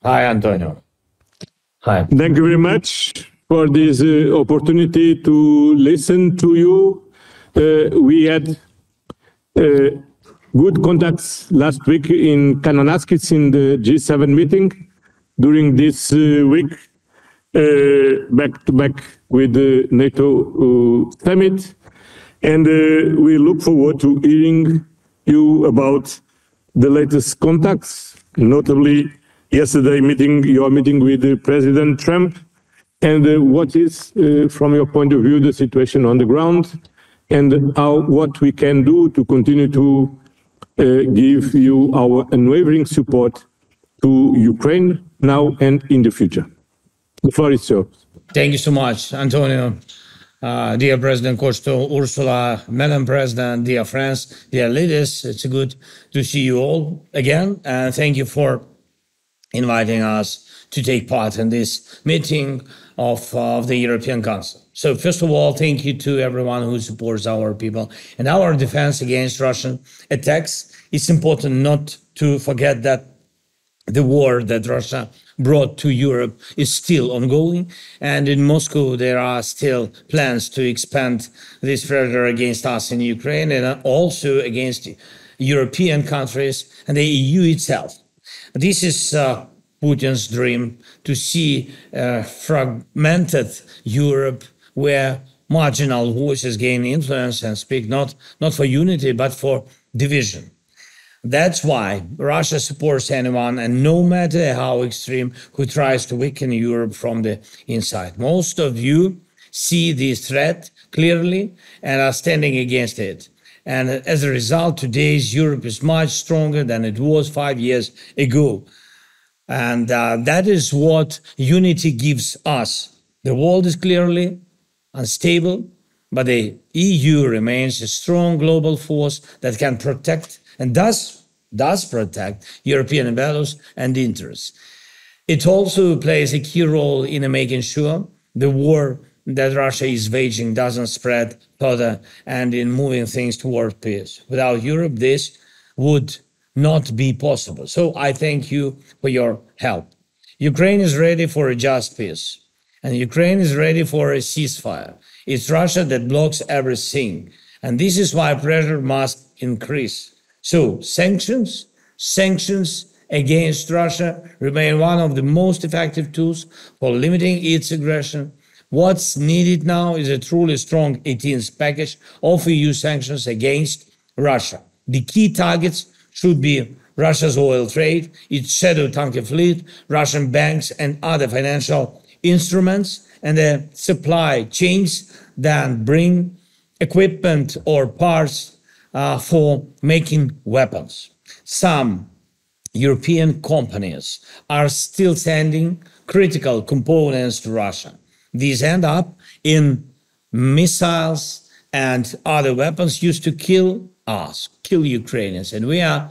Hi, Antonio. Hi. Thank you very much for this opportunity to listen to you. We had good contacts last week in Kananaskis in the G7 meeting. During this week, back to back with the NATO summit. And we look forward to hearing you about the latest contacts, notably yesterday your meeting with President Trump, and what is, from your point of view, the situation on the ground, and what we can do to continue to give you our unwavering support to Ukraine now and in the future. The floor is yours. Thank you so much, Antonio. Dear President Costa, Ursula, Madam President, dear friends, dear leaders, it's good to see you all again. And thank you for inviting us to take part in this meeting of the European Council. So first of all, thank you to everyone who supports our people and our defense against Russian attacks. It's important not to forget that the war that Russia brought to Europe is still ongoing, and in Moscow there are still plans to expand this pressure against us in Ukraine and also against European countries and the EU itself. This is Putin's dream, to see a fragmented Europe where marginal voices gain influence and speak not for unity but for division. That's why Russia supports anyone, and no matter how extreme, who tries to weaken Europe from the inside. Most of you see this threat clearly and are standing against it. And as a result, today's Europe is much stronger than it was 5 years ago. And that is what unity gives us. The world is clearly unstable, but the EU remains a strong global force that can protect and does protect European values and interests. It also plays a key role in making sure the war that Russia is waging doesn't spread further and in moving things toward peace. Without Europe, this would not be possible. So I thank you for your help. Ukraine is ready for a just peace, and Ukraine is ready for a ceasefire. It's Russia that blocks everything, and this is why pressure must increase. So sanctions against Russia remain one of the most effective tools for limiting its aggression. What's needed now is a truly strong 18th package of EU sanctions against Russia. The key targets should be Russia's oil trade, its shadow tanker fleet, Russian banks and other financial instruments, and the supply chains that bring equipment or parts for making weapons. Some European companies are still sending critical components to Russia. These end up in missiles and other weapons used to kill Ukrainians. And we are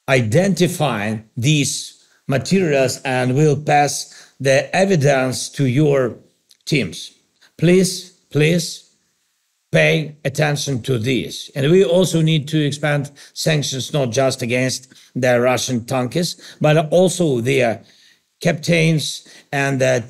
identifying these materials and will pass the evidence to your teams. Please pay attention to this. And we also need to expand sanctions not just against the Russian tankers, but also their captains and the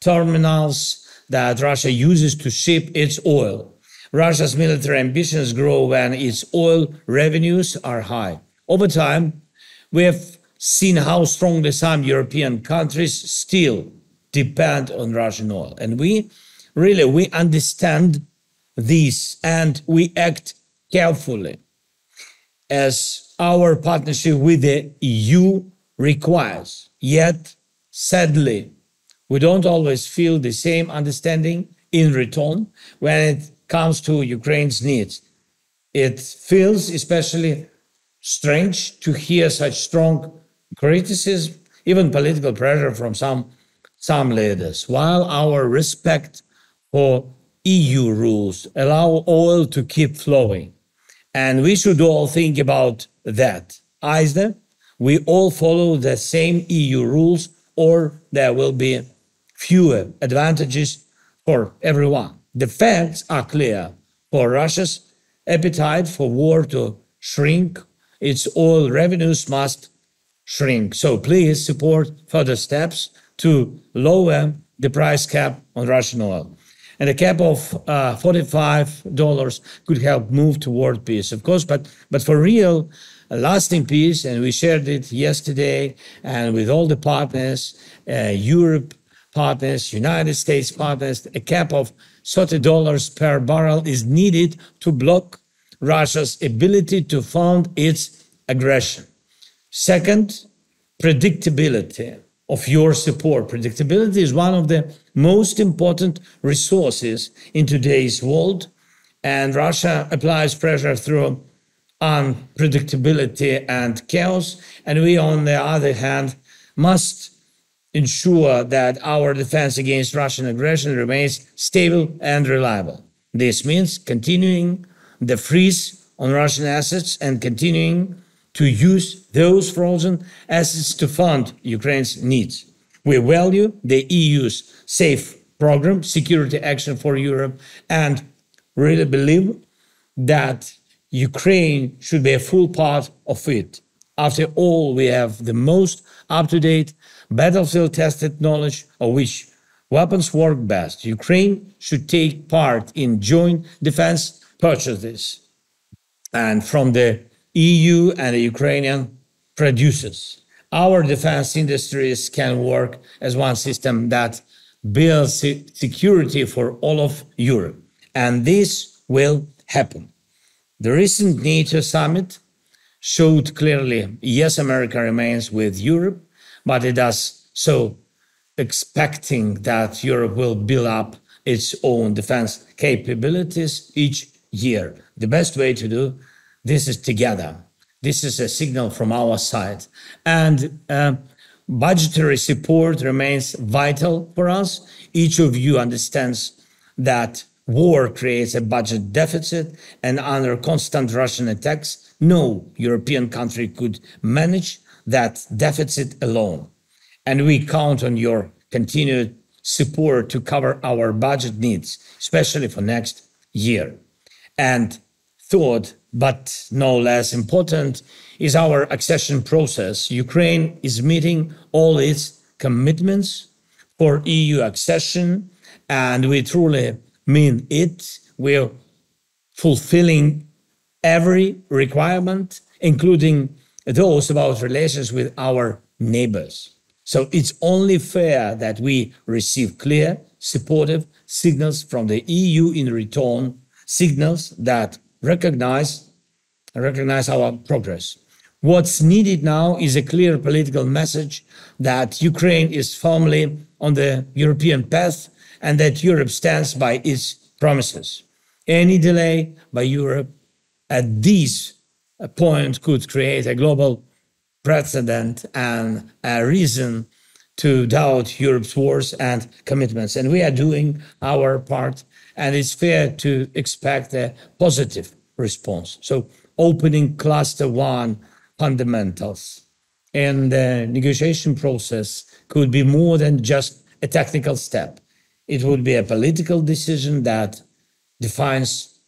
terminals that Russia uses to ship its oil. Russia's military ambitions grow when its oil revenues are high. Over time, we have seen how strongly some European countries still depend on Russian oil. And we understand this, and we act carefully as our partnership with the EU requires. Yet, sadly, we don't always feel the same understanding in return when it comes to Ukraine's needs. It feels especially strange to hear such strong criticism, even political pressure from some leaders, while our respect for EU rules allow oil to keep flowing. And we should all think about that. Either we all follow the same EU rules, or there will be fewer advantages for everyone. The facts are clear. For Russia's appetite for war to shrink, its oil revenues must shrink. So please support further steps to lower the price cap on Russian oil. And a cap of $45 could help move toward peace, of course, but for real, lasting peace, and we shared it yesterday, and with all the partners, Europe partners, United States partners, a cap of $30 per barrel is needed to block Russia's ability to fund its aggression. Second, predictability of your support. Predictability is one of the most important resources in today's world, and Russia applies pressure through unpredictability and chaos, and we, on the other hand, must ensure that our defense against Russian aggression remains stable and reliable. This means continuing the freeze on Russian assets and continuing to use those frozen assets to fund Ukraine's needs. We value the EU's SAFE program, Security Action for Europe, and really believe that Ukraine should be a full part of it. After all, we have the most up-to-date, battlefield-tested knowledge of which weapons work best. Ukraine should take part in joint defense purchases and from the EU and the Ukrainian producers. Our defense industries can work as one system that builds security for all of Europe, and this will happen. The recent NATO summit showed clearly, yes, America remains with Europe, but it does so expecting that Europe will build up its own defense capabilities each year. The best way to do this is together. This is a signal from our side. And budgetary support remains vital for us. Each of you understands that war creates a budget deficit, and under constant Russian attacks, no European country could manage that deficit alone. And we count on your continued support to cover our budget needs, especially for next year. And third, but no less important, is our accession process. Ukraine is meeting all its commitments for EU accession, and we truly mean it. We're fulfilling every requirement, including those about relations with our neighbors. So it's only fair that we receive clear, supportive signals from the EU in return, signals that recognize our progress. What's needed now is a clear political message that Ukraine is firmly on the European path and that Europe stands by its promises. Any delay by Europe at this point could create a global precedent and a reason to doubt Europe's words and commitments. And we are doing our part, and it's fair to expect a positive response. So opening cluster 1 fundamentals in the negotiation process could be more than just a technical step. It would be a political decision that defines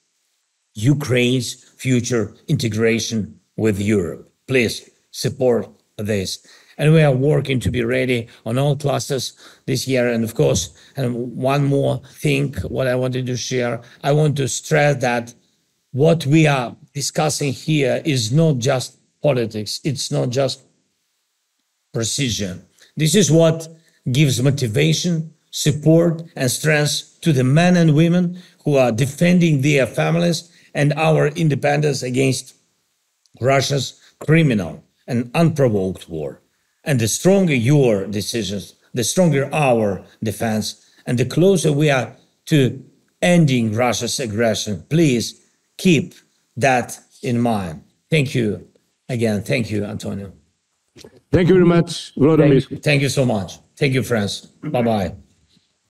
Ukraine's future integration with Europe. Please support this. And we are working to be ready on all clusters this year. And of course, and one more thing, what I wanted to share, I want to stress that what we are discussing here is not just politics. It's not just precision. This is what gives motivation, support, and strength to the men and women who are defending their families and our independence against Russia's criminal and unprovoked war. And the stronger your decisions, the stronger our defense, and the closer we are to ending Russia's aggression. Please keep that in mind. Thank you again. Thank you, Antonio. Thank you very much, Volodymyr. Thank you so much. Thank you, friends. Bye-bye.